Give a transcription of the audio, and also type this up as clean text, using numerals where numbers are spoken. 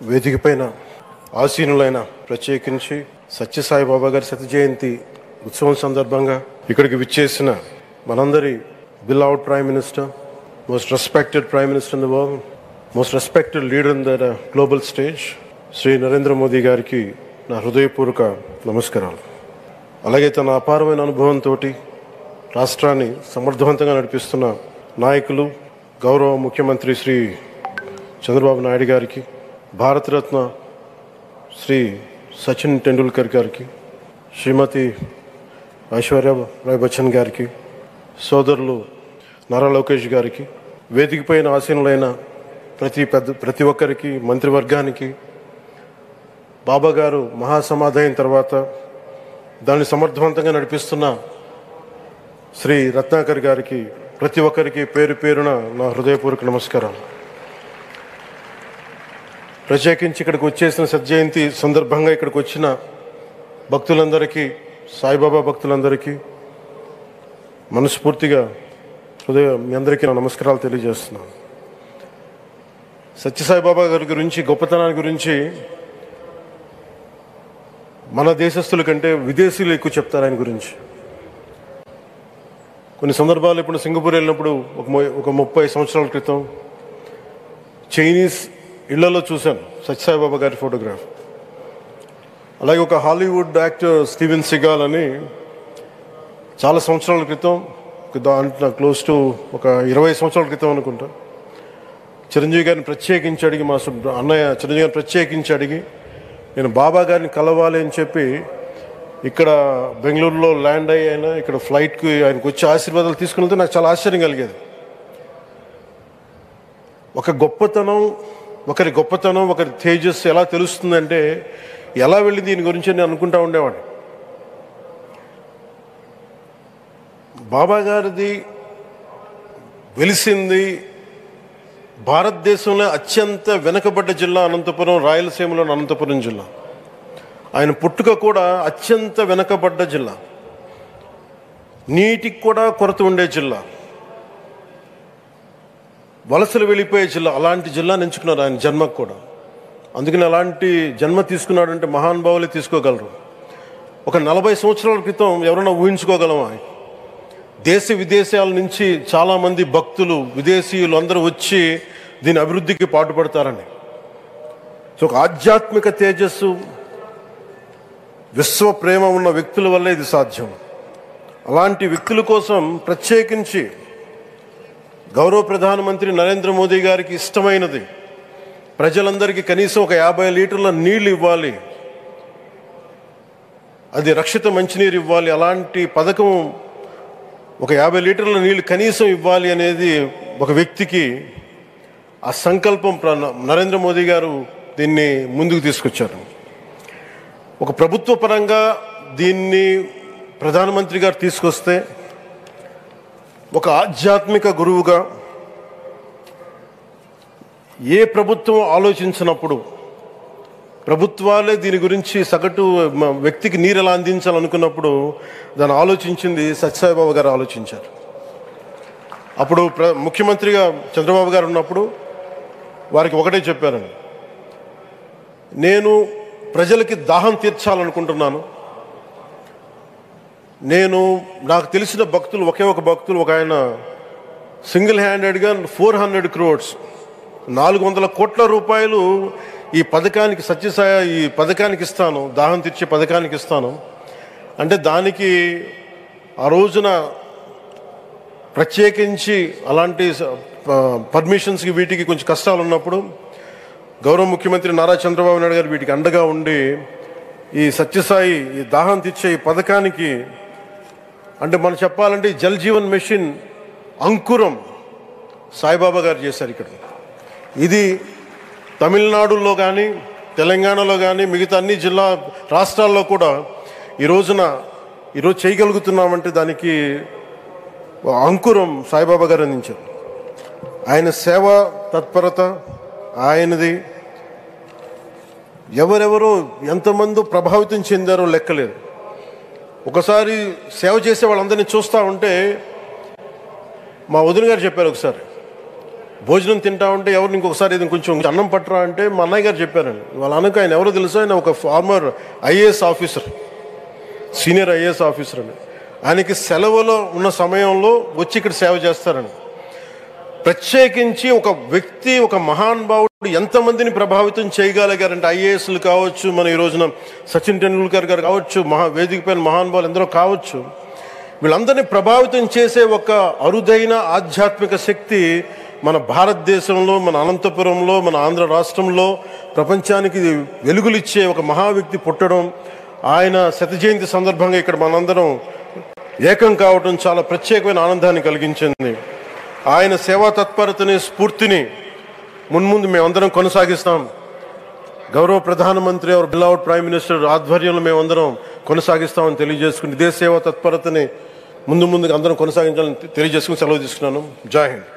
వేదిక పైన ఆసీనులైన ప్రత్యేకించి సత్యసాయిబాబా గారి శత జయంతి ఉత్సవం సందర్భంగా ఇక్కడికి విచ్చేసిన మనందరి beloved Prime Minister, most respected Prime Minister in the world, most respected leader in the global stage, Shri Narendra Modi గారికి నా హృదయపూర్వక నమస్కారాలు. అలాగే తన అపారమైన అనుభవంతో రాష్ట్రాన్ని సమర్థవంతంగా నడిపిస్తున్న నాయకులు గౌరవ ముఖ్యమంత్రి శ్రీ చంద్రబాబు నాయుడు గారికి, భారతరత్న శ్రీ సచిన్ టెండూల్కర్ గారికి, శ్రీమతి ఐశ్వర్య రాయ్ బచ్చన్ గారికి, సోదరులు నారా లోకేష్ గారికి, వేదిక పైన ఆసీనులైన ప్రతి ఒక్కరికి, మంత్రివర్గానికి, బాబా గారు మహాసమాధి అయిన తర్వాత దాన్ని సమర్థవంతంగా నడిపిస్తున్న శ్రీ రత్నాకర్ గారికి, ప్రతి ఒక్కరికి పేరు పేరున నా హృదయపూర్వక నమస్కారం. ప్రత్యేకించి ఇక్కడికి వచ్చేసిన సత్జయంతి సందర్భంగా ఇక్కడికి వచ్చిన భక్తులందరికీ, సాయిబాబా భక్తులందరికీ మనస్ఫూర్తిగా మీ అందరికీ నా నమస్కారాలు తెలియజేస్తున్నాను. సత్యసాయిబాబా గారి గురించి, గొప్పతనాన్ని గురించి మన దేశస్తుల కంటే విదేశీయులు ఎక్కువ చెప్తారు ఆయన గురించి. కొన్ని సందర్భాలు ఇప్పుడు సింగపూర్ వెళ్ళినప్పుడు ఒక 30 సంవత్సరాల క్రితం చైనీస్ ఇళ్లలో చూశాను సత్యసాయిబాబా గారి ఫోటోగ్రాఫ్. అలాగే ఒక హాలీవుడ్ యాక్టర్ స్టీవెన్ సిగాల్ అని చాలా సంవత్సరాల క్రితం, దాంట్లో క్లోజ్ టు ఒక 20 సంవత్సరాల క్రితం అనుకుంటా, చిరంజీవి గారిని ప్రత్యేకించి అడిగి, మా అన్నయ్య చిరంజీవి గారిని ప్రత్యేకించి అడిగి నేను బాబా గారిని కలవాలి అని చెప్పి ఇక్కడ బెంగళూరులో ల్యాండ్ అయినా ఇక్కడ ఫ్లైట్కి ఆయనకు వచ్చి ఆశీర్వాదాలు తీసుకున్నది నాకు చాలా ఆశ్చర్యం కలిగేది. ఒకరి గొప్పతనం, ఒకరి తేజస్సు ఎలా తెలుస్తుందంటే ఎలా వెళ్ళి దీని గురించి నేను అనుకుంటా ఉండేవాడిని. బాబా గారిది వెలిసింది భారతదేశంలో అత్యంత వెనుకబడ్డ జిల్లా అనంతపురం, రాయలసీమలోని అనంతపురం జిల్లా. ఆయన పుట్టుక కూడా అత్యంత వెనుకబడ్డ జిల్లా, నీటికి కూడా కొరత ఉండే జిల్లా, వలసలు వెళ్ళిపోయే జిల్లా. అలాంటి జిల్లాని ఎంచుకున్నారు ఆయన జన్మకు కూడా. అందుకని అలాంటి జన్మ తీసుకున్నాడంటే మహానుభావులే తీసుకోగలరు. ఒక 40 సంవత్సరాల క్రితం ఎవరైనా ఊహించుకోగలమా? దేశ విదేశాల నుంచి చాలామంది భక్తులు, విదేశీయులు అందరూ వచ్చి దీని అభివృద్ధికి పాటుపడతారని. సో ఒక ఆధ్యాత్మిక తేజస్సు, విశ్వ ప్రేమ ఉన్న వ్యక్తుల వల్లే ఇది సాధ్యం. అలాంటి వ్యక్తుల కోసం ప్రత్యేకించి గౌరవ ప్రధానమంత్రి నరేంద్ర మోదీ గారికి ఇష్టమైనది ప్రజలందరికీ కనీసం ఒక 50 లీటర్ల నీళ్ళు ఇవ్వాలి, అది రక్షిత మంచినీరు ఇవ్వాలి. అలాంటి పథకం, ఒక 50 లీటర్ల నీళ్ళు కనీసం ఇవ్వాలి అనేది ఒక వ్యక్తికి ఆ సంకల్పం నరేంద్ర మోదీ గారు దీన్ని ముందుకు తీసుకొచ్చారు. ఒక ప్రభుత్వ పరంగా దీన్ని ప్రధానమంత్రి గారు తీసుకొస్తే, ఒక ఆధ్యాత్మిక గురువుగా ఏ ప్రభుత్వం ఆలోచించినప్పుడు, ప్రభుత్వాలే దీని గురించి సగటు వ్యక్తికి నీరు ఎలా అందించాలనుకున్నప్పుడు దాన్ని ఆలోచించింది సత్యసాయిబాబా గారు ఆలోచించారు. అప్పుడు ముఖ్యమంత్రిగా చంద్రబాబు గారు ఉన్నప్పుడు వారికి ఒకటే చెప్పారండి, నేను ప్రజలకి దాహం తీర్చాలనుకుంటున్నాను. నాకు తెలిసిన భక్తులు, ఒక భక్తులు, ఒక ఆయన సింగిల్ హ్యాండెడ్గా 400 crores 400 కోట్ల రూపాయలు ఈ పథకానికి, సత్యసాయి ఈ పథకానికి ఇస్తాను, దాహం తీర్చే పథకానికి ఇస్తాను అంటే, దానికి ఆ రోజున ప్రత్యేకించి అలాంటి పర్మిషన్స్కి వీటికి కొంచెం కష్టాలు ఉన్నప్పుడు గౌరవ ముఖ్యమంత్రి నారా చంద్రబాబు నాయుడు గారు వీటికి అండగా ఉండి ఈ సత్యసాయి, ఈ దాహం తీర్చే ఈ పథకానికి, అంటే మనం చెప్పాలంటే జల్ జీవన్ మిషన్ అంకురం సాయిబాబా గారు చేశారు ఇక్కడ. ఇది తమిళనాడులో కానీ, తెలంగాణలో కానీ, మిగతా అన్ని రాష్ట్రాల్లో కూడా ఈరోజు చేయగలుగుతున్నామంటే దానికి అంకురం సాయిబాబా గారు అందించారు. ఆయన సేవా తత్పరత, ఆయనది ఎవరెవరో ఎంతమంది ప్రభావితం చెందారో లెక్కలేదు. ఒకసారి సేవ చేసే వాళ్ళందరినీ చూస్తూ ఉంటే మా వదిన గారు చెప్పారు ఒకసారి, భోజనం తింటా ఉంటే ఎవరు ఇంకొకసారి ఇది కొంచెం అన్నం పట్టరా అంటే మా అన్నయ్య గారు చెప్పారండి. వాళ్ళ అన్నకు ఆయన ఎవరో తెలుసా, ఆయన ఒక farmer IAS officer, senior IAS officer అని. ఆయనకి సెలవులో ఉన్న సమయంలో వచ్చి ఇక్కడ సేవ చేస్తారని. ప్రత్యేకించి ఒక వ్యక్తి, ఒక మహానుభావుడు ఎంతమందిని ప్రభావితం చేయగలిగారంటే, ఐఏఎస్లు కావచ్చు, మన ఈ రోజున సచిన్ టెండూల్కర్ గారు కావచ్చు, వేదిక పైన మహానుభావులు ఎందరో కావచ్చు, వీళ్ళందరినీ ప్రభావితం చేసే ఒక అరుదైన ఆధ్యాత్మిక శక్తి మన భారతదేశంలో, మన అనంతపురంలో, మన ఆంధ్ర రాష్ట్రంలో ప్రపంచానికి వెలుగులిచ్చే ఒక మహా వ్యక్తి పుట్టడం, ఆయన శత జయంతి సందర్భంగా ఇక్కడ మనందరం ఏకం కావడం చాలా ప్రత్యేకమైన ఆనందాన్ని కలిగించింది. ఆయన సేవా తత్పరతని, స్ఫూర్తిని మున్ముందు మేమందరం కొనసాగిస్తాం. గౌరవ ప్రధానమంత్రి అవర్ బిలౌడ్ ప్రైమ్ మినిస్టర్ ఆధ్వర్యంలో మేమందరం కొనసాగిస్తామని తెలియజేసుకుని, ఇదే సేవా తత్పరతని ముందుకు అందరం కొనసాగించాలని తెలియజేసుకుని సెలవు తీసుకున్నాను. జై హింద్.